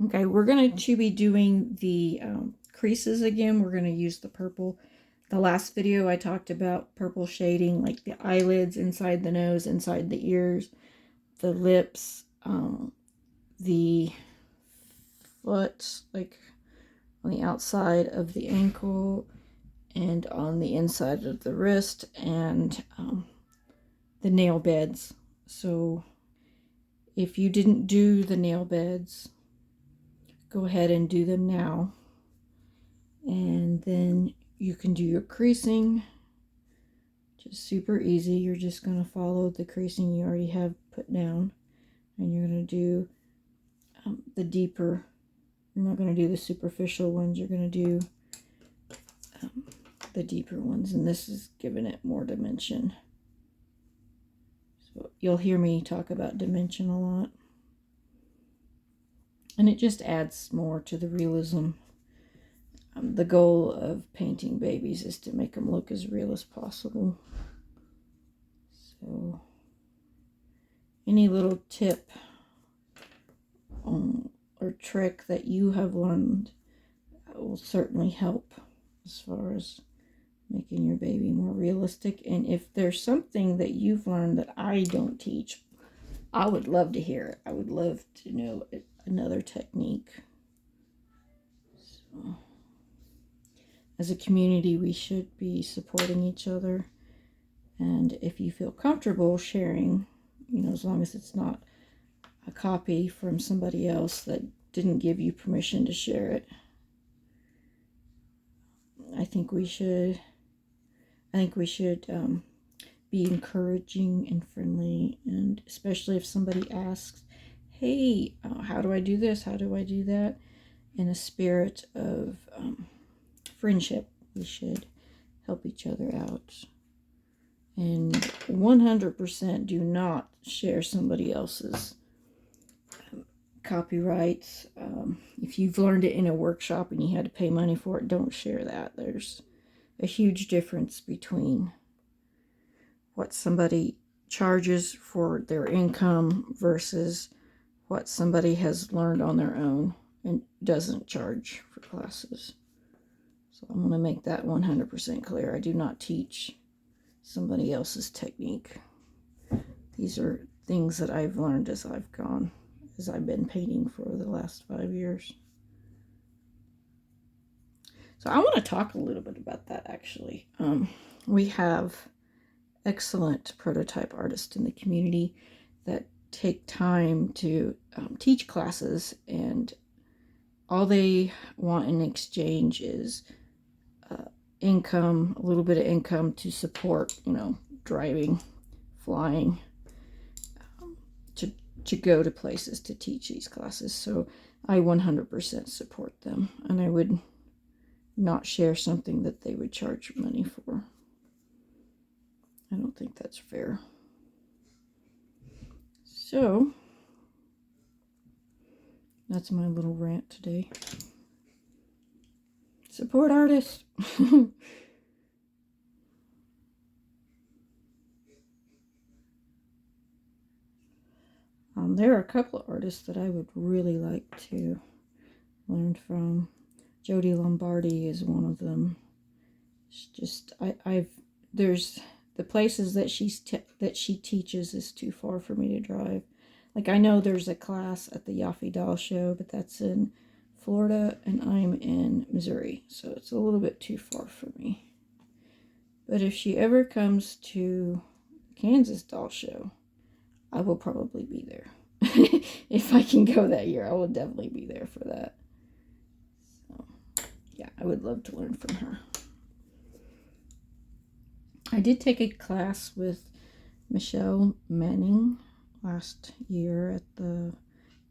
Okay, we're going to be doing the creases again. We're going to use the purple. The last video I talked about purple shading, like the eyelids, inside the nose, inside the ears, the lips, the foot, like on the outside of the ankle and on the inside of the wrist, and the nail beds. So if you didn't do the nail beds, go ahead and do them now. And then you can do your creasing. Just super easy. You're just going to follow the creasing you already have put down. And you're going to do the deeper. You're not going to do the superficial ones. You're going to do the deeper ones. And this is giving it more dimension. So you'll hear me talk about dimension a lot. And it just adds more to the realism. The goal of painting babies is to make them look as real as possible. So, any little tip or trick that you have learned will certainly help as far as making your baby more realistic. And if there's something that you've learned that I don't teach, I would love to hear it. I would love to know another technique. So, as a community, we should be supporting each other. And if you feel comfortable sharing, as long as it's not a copy from somebody else that didn't give you permission to share it, I think we should be encouraging and friendly, and especially if somebody asks, hey, how do I do this? How do I do that? In a spirit of friendship, we should help each other out. And 100% do not share somebody else's copyrights. If you've learned it in a workshop and you had to pay money for it, don't share that. There's a huge difference between what somebody charges for their income versus what somebody has learned on their own and doesn't charge for classes. So I'm going to make that 100% clear. I do not teach somebody else's technique. These are things that I've learned as I've been painting for the last 5 years. So I want to talk a little bit about that, actually. We have excellent prototype artists in the community that take time to teach classes, and all they want in exchange is income, a little bit of income to support, driving, flying, to go to places to teach these classes. So I 100% support them, and I would not share something that they would charge money for. I don't think that's fair. So that's my little rant today. Support artists. There are a couple of artists that I would really like to learn from. Jody Lombardi is one of them. It's just there's the places that she teaches is too far for me to drive. Like, I know there's a class at the Yaffee Doll Show, but that's in Florida and I'm in Missouri, so it's a little bit too far for me. But if she ever comes to the Kansas Doll Show, I will probably be there. If I can go that year, I will definitely be there for that. So, yeah, I would love to learn from her. I did take a class with Michelle Manning last year at the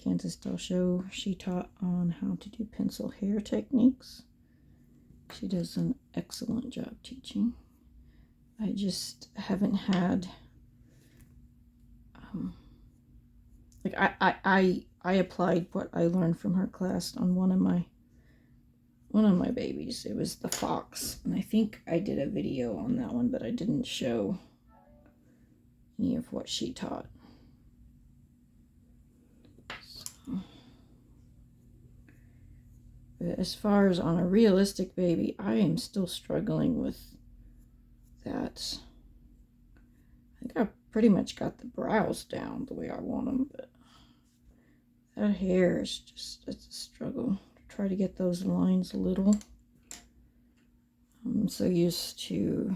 Kansas Doll Show. She taught on how to do pencil hair techniques. She does an excellent job teaching. I just haven't had I applied what I learned from her class on one of my babies. It was the fox, and I think I did a video on that one, but I didn't show any of what she taught. So, But as far as on a realistic baby, I am still struggling with that. I think I've pretty much got the brows down the way I want them, but that hair is just, it's a struggle to try to get those lines a little. I'm so used to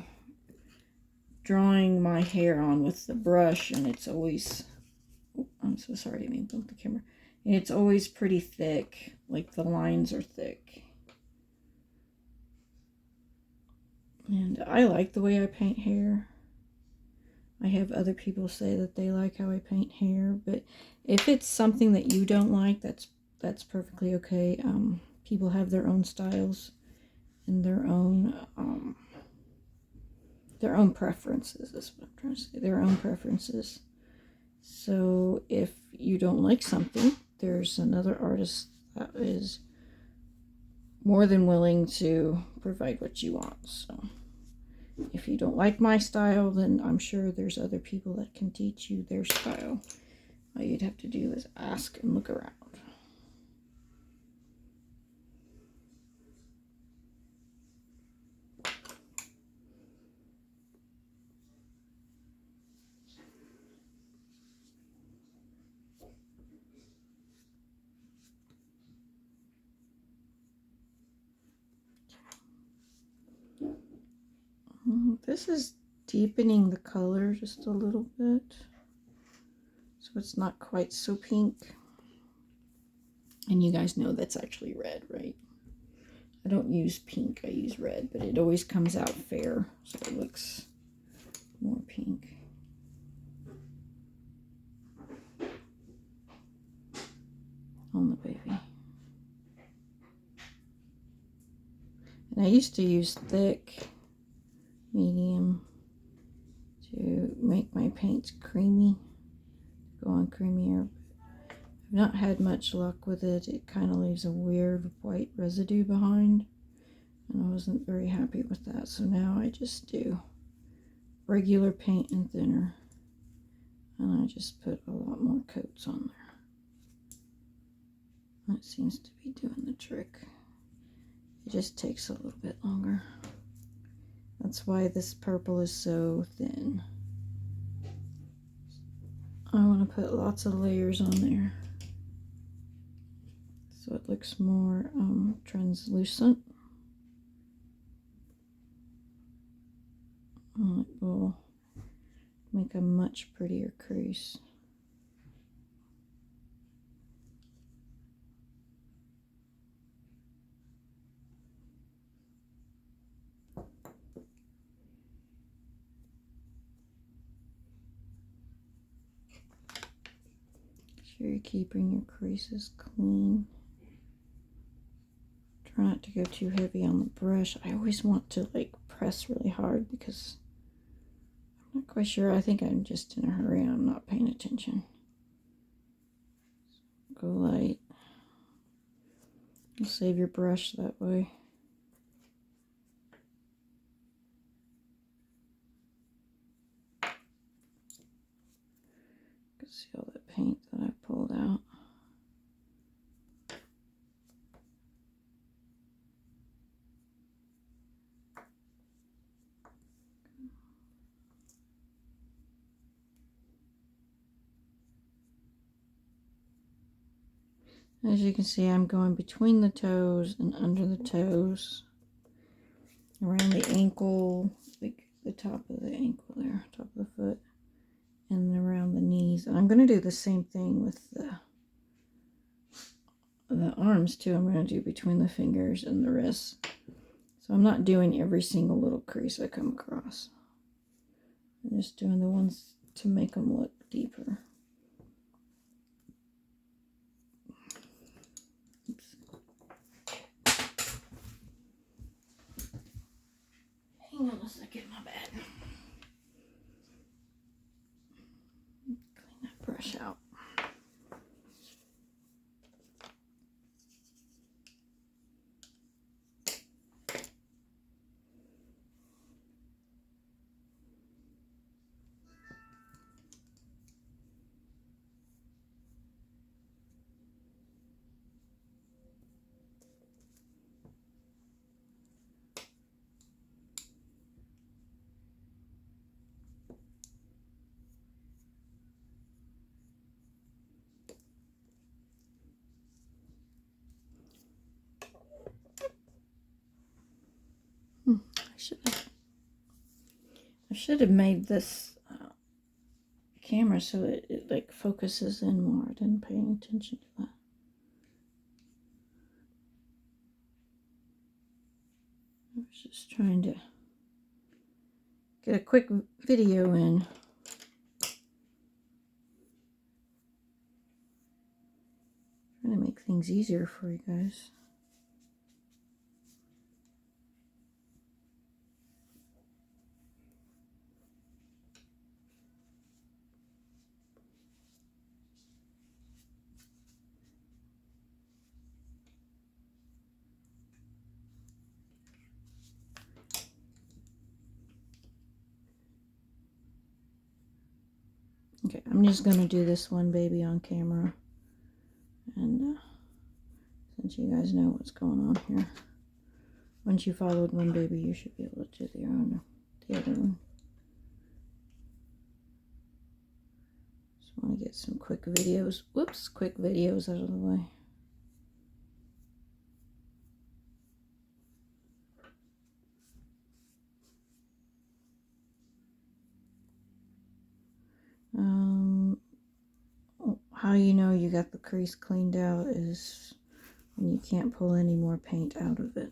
drawing my hair on with the brush, and it's always, oh, I'm so sorry, I didn't mean to bump the camera. And it's always pretty thick, like the lines are thick. And I like the way I paint hair. I have other people say that they like how I paint hair, but if it's something that you don't like, that's perfectly okay. People have their own styles and their own preferences. Is what I'm trying to say. Their own preferences. So if you don't like something, there's another artist that is more than willing to provide what you want. So if you don't like my style, then I'm sure there's other people that can teach you their style. All you'd have to do is ask and look around. This is deepening the color just a little bit, so it's not quite so pink. And you guys know that's actually red, right? I don't use pink, I use red, but it always comes out fair, so it looks more pink. On the baby. And I used to use thick, medium to make my paints creamy, go on creamier. I've not had much luck with it. It kind of leaves a weird white residue behind, and I wasn't very happy with that. So now I just do regular paint and thinner, and I just put a lot more coats on there. That seems to be doing the trick. It just takes a little bit longer. That's why this purple is so thin. I want to put lots of layers on there so it looks more translucent. And it will make a much prettier crease. Sure you're keeping your creases clean. Try not to go too heavy on the brush. I always want to like press really hard because I'm not quite sure. I think I'm just in a hurry and I'm not paying attention. Go light. You'll save your brush that way. You can see all that paint that I pulled out. As you can see, I'm going between the toes and under the toes, around the ankle, like the top of the ankle there, top of the foot, and around the knees. And I'm going to do the same thing with the arms too. I'm going to do between the fingers and the wrists. So I'm not doing every single little crease I come across. I'm just doing the ones to make them look deeper. Hang on a second, my bad. Clean that brush out. I should have made this camera so it like focuses in more. I didn't pay any attention to that. I was just trying to get a quick video in. Trying to make things easier for you guys. Okay, I'm just going to do this one baby on camera. And since you guys know what's going on here, once you followed one baby, you should be able to do the other one. Just want to get some quick videos. Whoops, quick videos out of the way. How you know you got the crease cleaned out is when you can't pull any more paint out of it.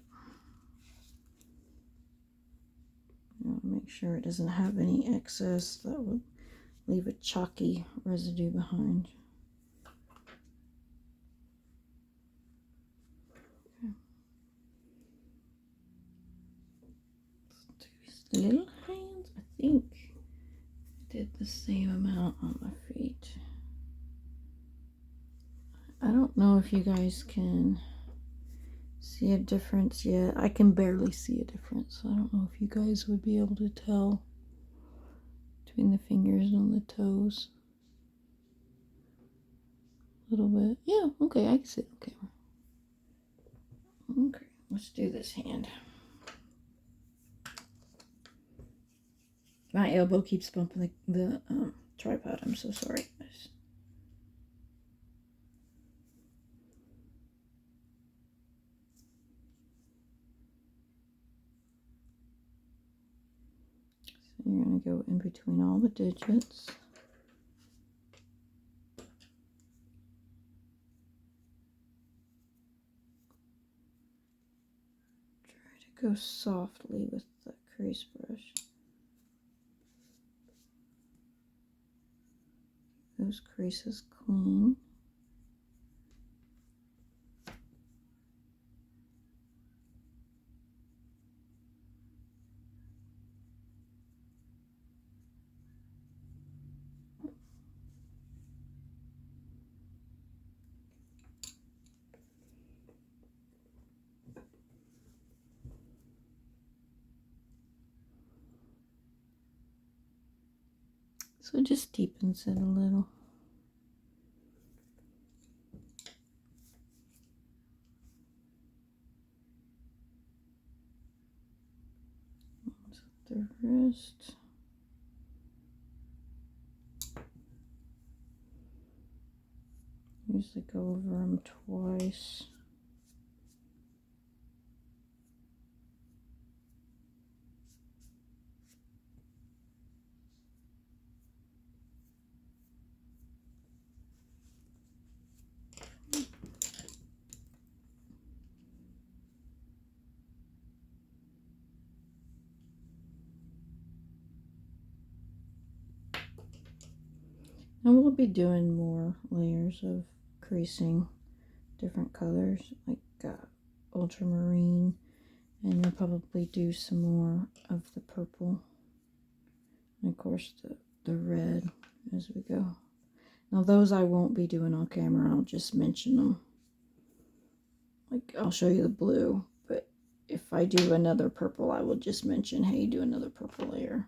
You want to make sure it doesn't have any excess that would leave a chalky residue behind. Okay. Let's do these little hands. I think I did the same amount on my feet. I don't know if you guys can see a difference yet. I can barely see a difference. I don't know if you guys would be able to tell between the fingers and the toes. A little bit. Yeah, okay, I can see it on camera. Okay, let's do this hand. My elbow keeps bumping the tripod. I'm so sorry, guys. So you're going to go in between all the digits. Try to go softly with the crease brush. Those creases clean. So it just deepens it a little. The wrist. Usually go over them twice. And we'll be doing more layers of creasing, different colors, like ultramarine, and we'll probably do some more of the purple, and of course the red as we go. Now those I won't be doing on camera, I'll just mention them. Like I'll show you the blue, but if I do another purple, I will just mention, hey, do another purple layer.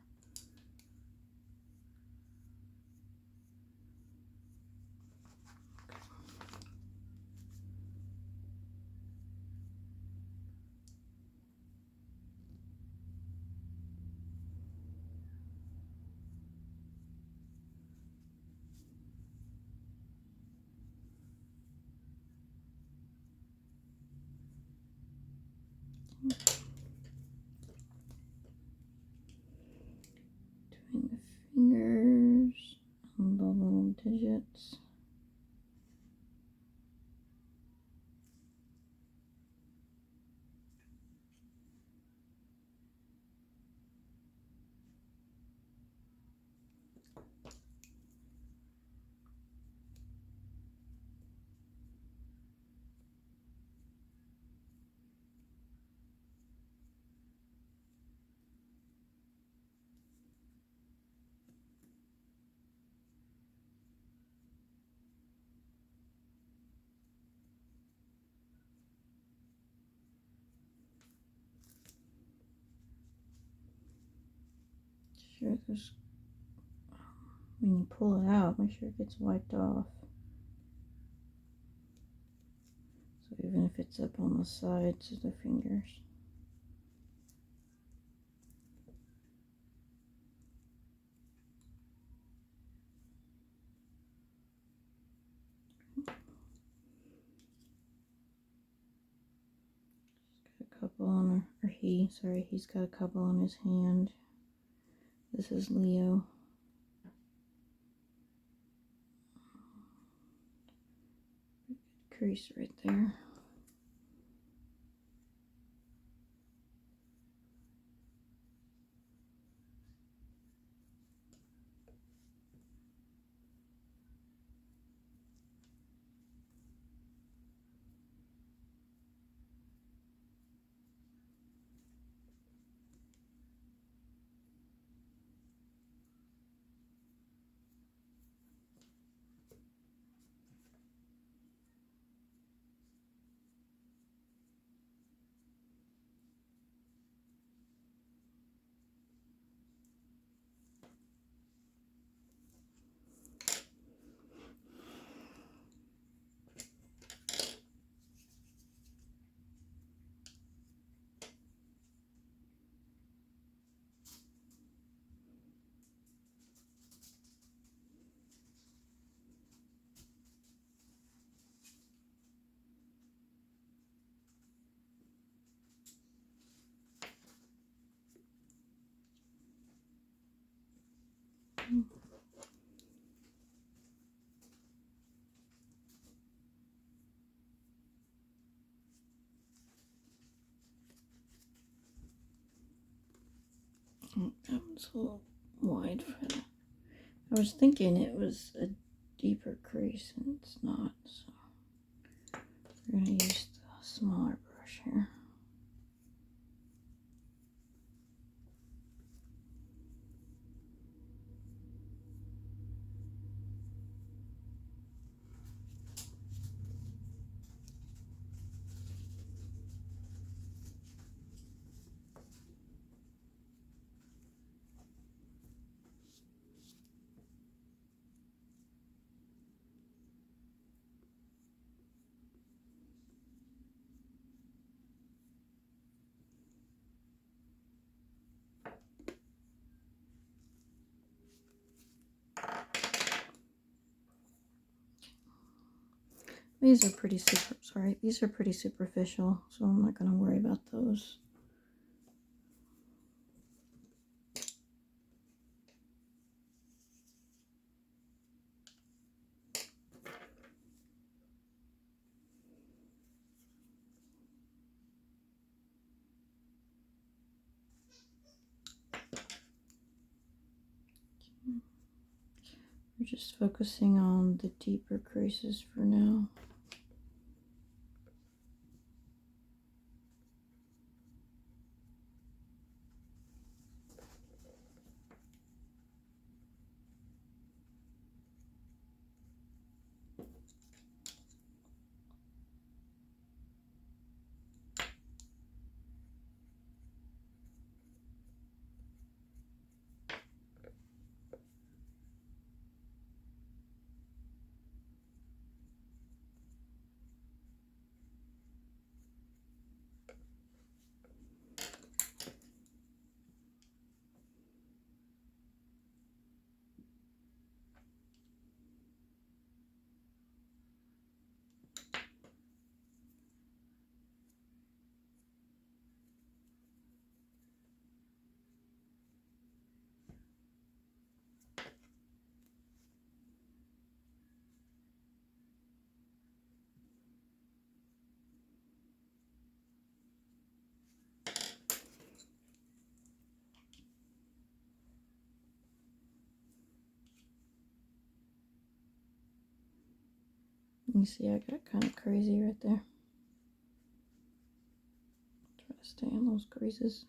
Sure, there's, when you pull it out, make sure it gets wiped off. So even if it's up on the sides of the fingers. She's got a couple on her, or he's got a couple on his hand. This is Leo. Crease right there. That one's a little wide for that. I was thinking it was a deeper crease, and it's not, so we're going to use the smaller brush here. These are pretty these are pretty superficial, so I'm not going to worry about those. We're just focusing on the deeper creases for now. You see I got kind of crazy right there. Try to stay in those creases.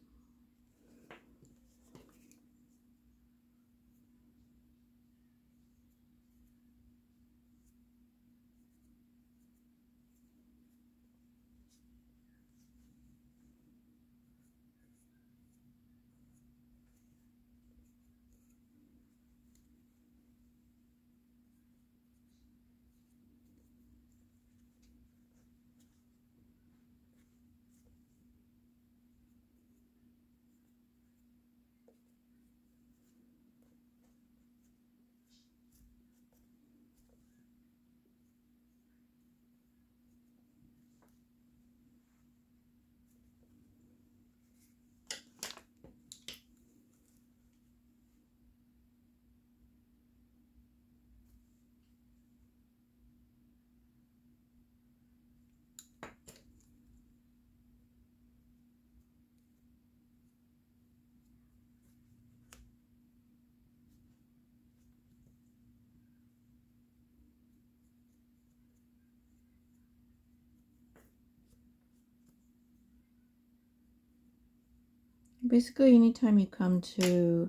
Basically, anytime you come to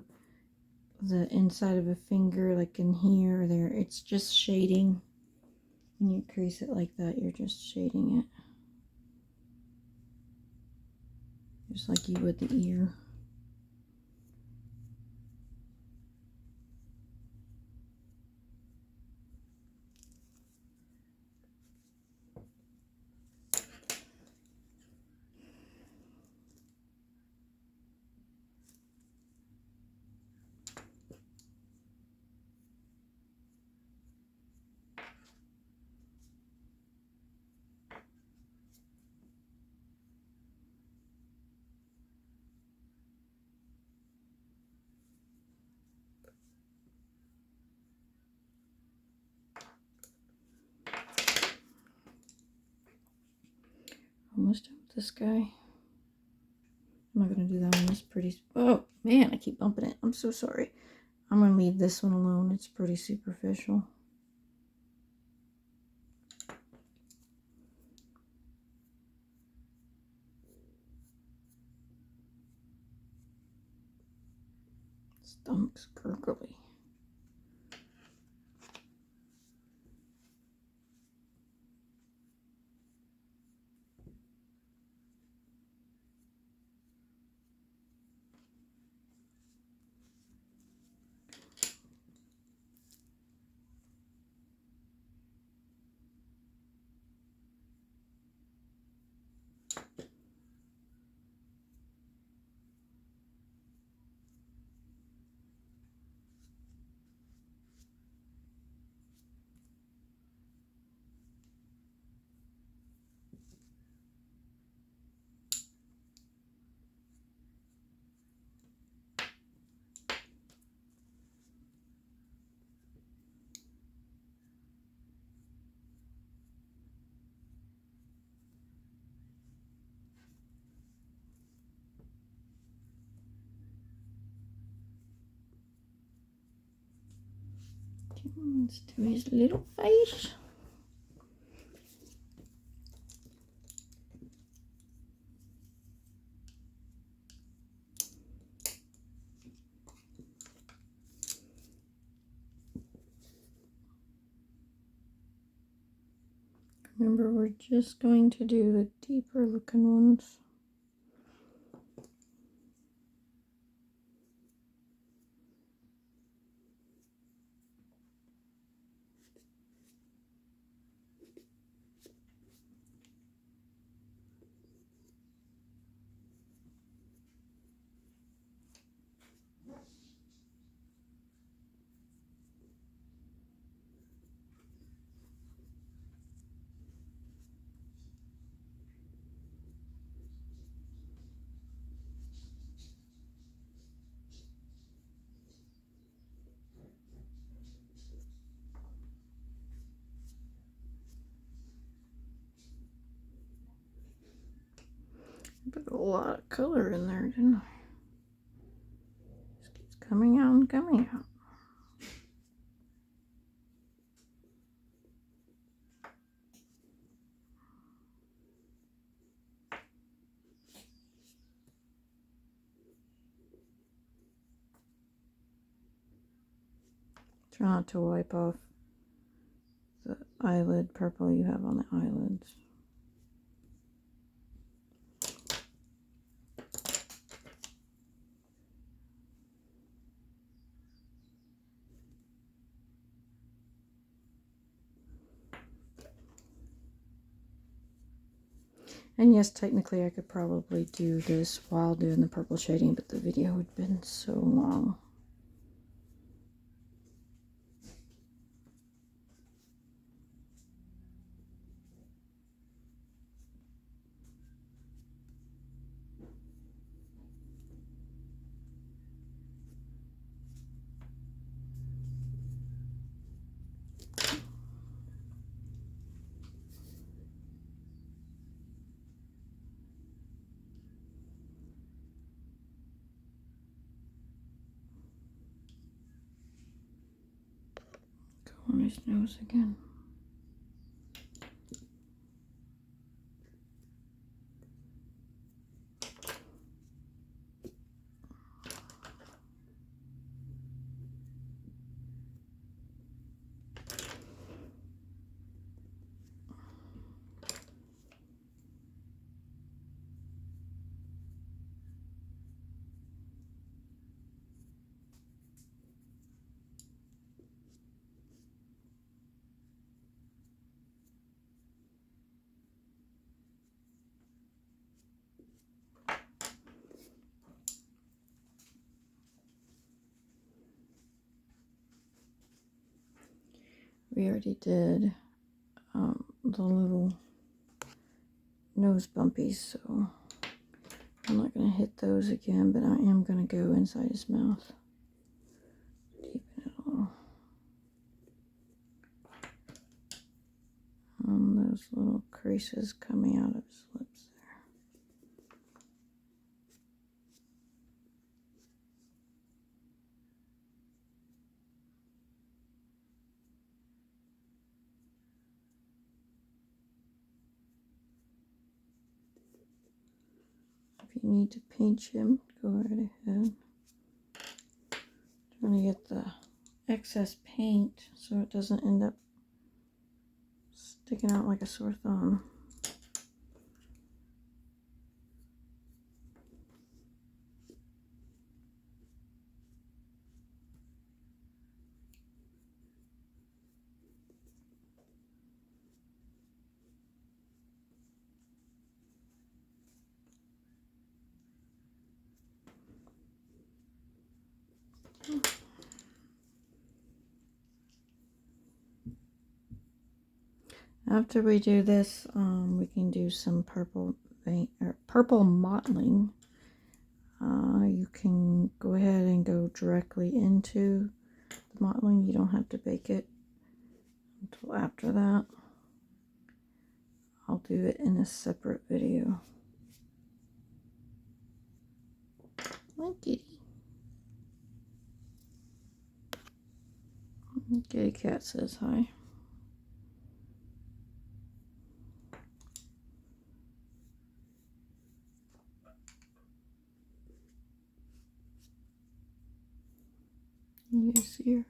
the inside of a finger, like in here or there, it's just shading. When you crease it like that, you're just shading it. Just like you would the ear. Almost done with this guy. I'm not going to do that one. It's pretty... Oh, man, I keep bumping it. I'm so sorry. I'm going to leave this one alone. It's pretty superficial. Stomach's gurgly. Let's do his little face. Remember, we're just going to do the deeper looking ones. Put a lot of color in there, didn't I? Just keeps coming out and coming out. Try not to wipe off the eyelid purple you have on the eyelids. And yes, technically I could probably do this while doing the purple shading, but the video would have been so long. Go on his nose again. we already did the little nose bumpies, so I'm not going to hit those again, but I am going to go inside his mouth. Deepen it a little. Those little creases coming out of his lips there. If you need to pinch him, go right ahead. Trying to get the excess paint so it doesn't end up sticking out like a sore thumb. After we do this, we can do some purple paint or purple mottling. You can go ahead and go directly into the mottling. You don't have to bake it until after that. I'll do it in a separate video. Hi, kitty. Kitty cat says hi. You guys see her?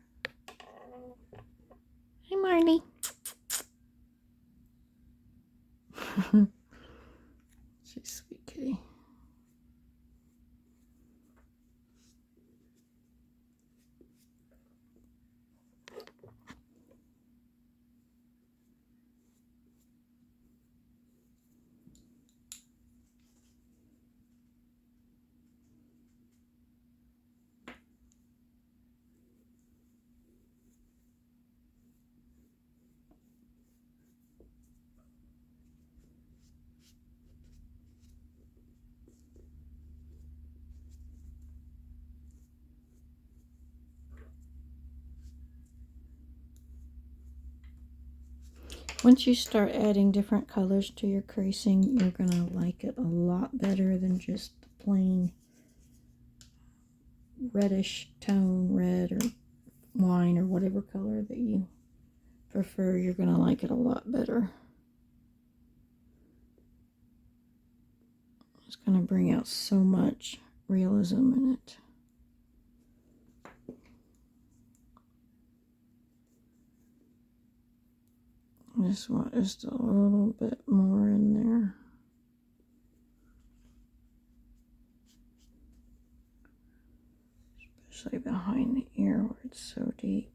Hi, Marley. She's sweet kitty. Once you start adding different colors to your creasing, you're going to like it a lot better than just the plain reddish tone, red or wine or whatever color that you prefer. You're going to like it a lot better. It's going to bring out so much realism in it. I just want just a little bit more in there. Especially behind the ear where it's so deep.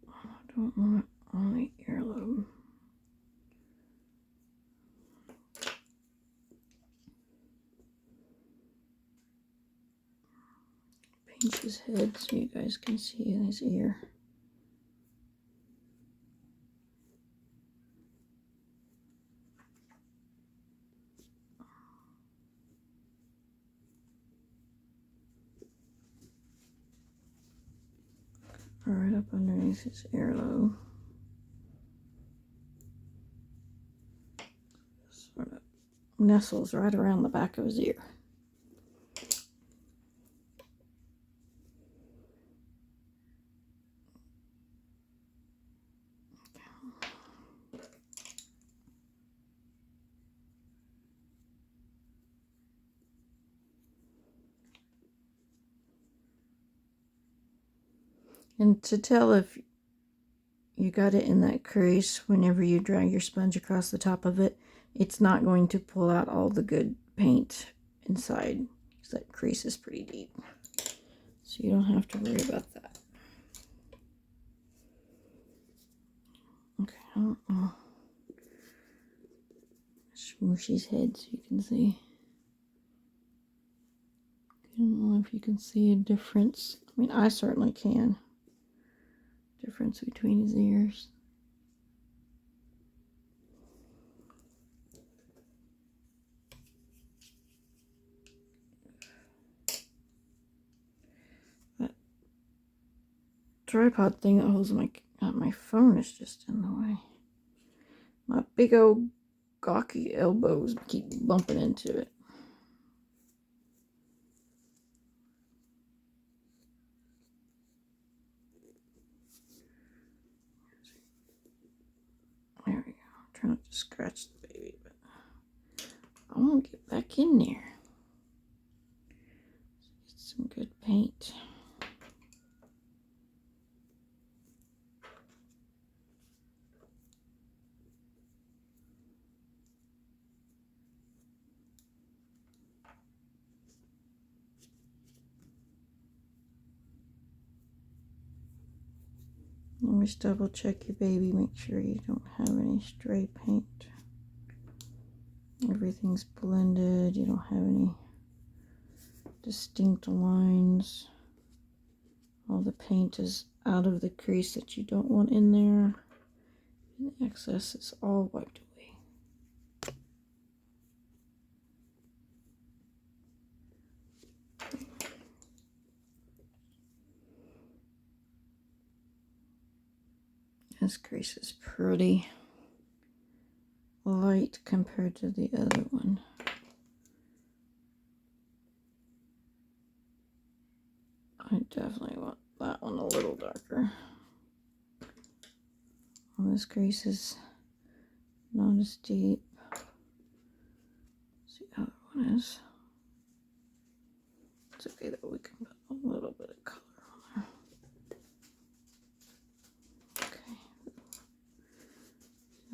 I don't want it on the earlobe. Pinch his head so you guys can see his ear. Right up underneath his earlobe. Sort of nestles right around the back of his ear. And to tell if you got it in that crease, whenever you drag your sponge across the top of it, it's not going to pull out all the good paint inside, because that crease is pretty deep. So you don't have to worry about that. Okay, I don't know. Smoosh his head so you can see. Getting all if you can see a difference. I mean, I certainly can. Difference between his ears. That tripod thing that holds my phone is just in the way. My big old gawky elbows keep bumping into it. There we go. Try not to scratch the baby, but I want to get back in there. Get some good paint. Always double check your baby, make sure you don't have any stray paint. Everything's blended, you don't have any distinct lines. All the paint is out of the crease that you don't want in there. And the excess is all wiped away. This crease is pretty light compared to the other one. I definitely want that one a little darker. Well, this crease is not as deep. Let's see how the other one is. It's okay that we can put a little bit of color on there. Okay.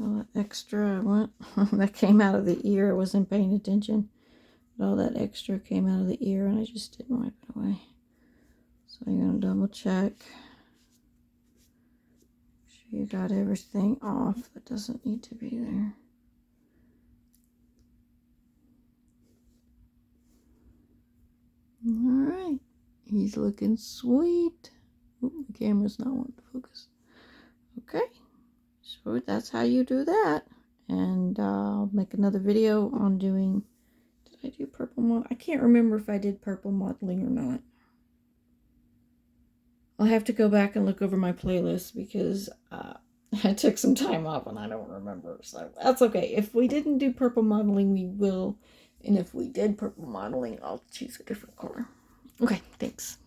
All that extra I want that came out of the ear. I wasn't paying attention. But all that extra came out of the ear and I just didn't wipe it away. So I'm going to double check. Make sure you got everything off that doesn't need to be there. Alright. He's looking sweet. Ooh, the camera's not wanting to focus. Okay. So that's how you do that. And I'll make another video on doing... Did I do purple modeling? I can't remember if I did purple modeling or not. I'll have to go back and look over my playlist because I took some time off and I don't remember. So that's okay. If we didn't do purple modeling, we will. And if we did purple modeling, I'll choose a different color. Okay, thanks.